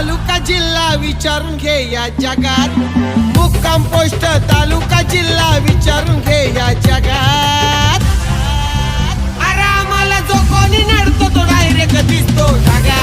तालुका जिल्हा विचारून घे या जगात, मुक्काम पोस्ट तालुका जिल्हा विचारून घे या जगात. अरे आम्हाला जो कोणी नडतो तो डायरेक्ट दिसतो ढगात.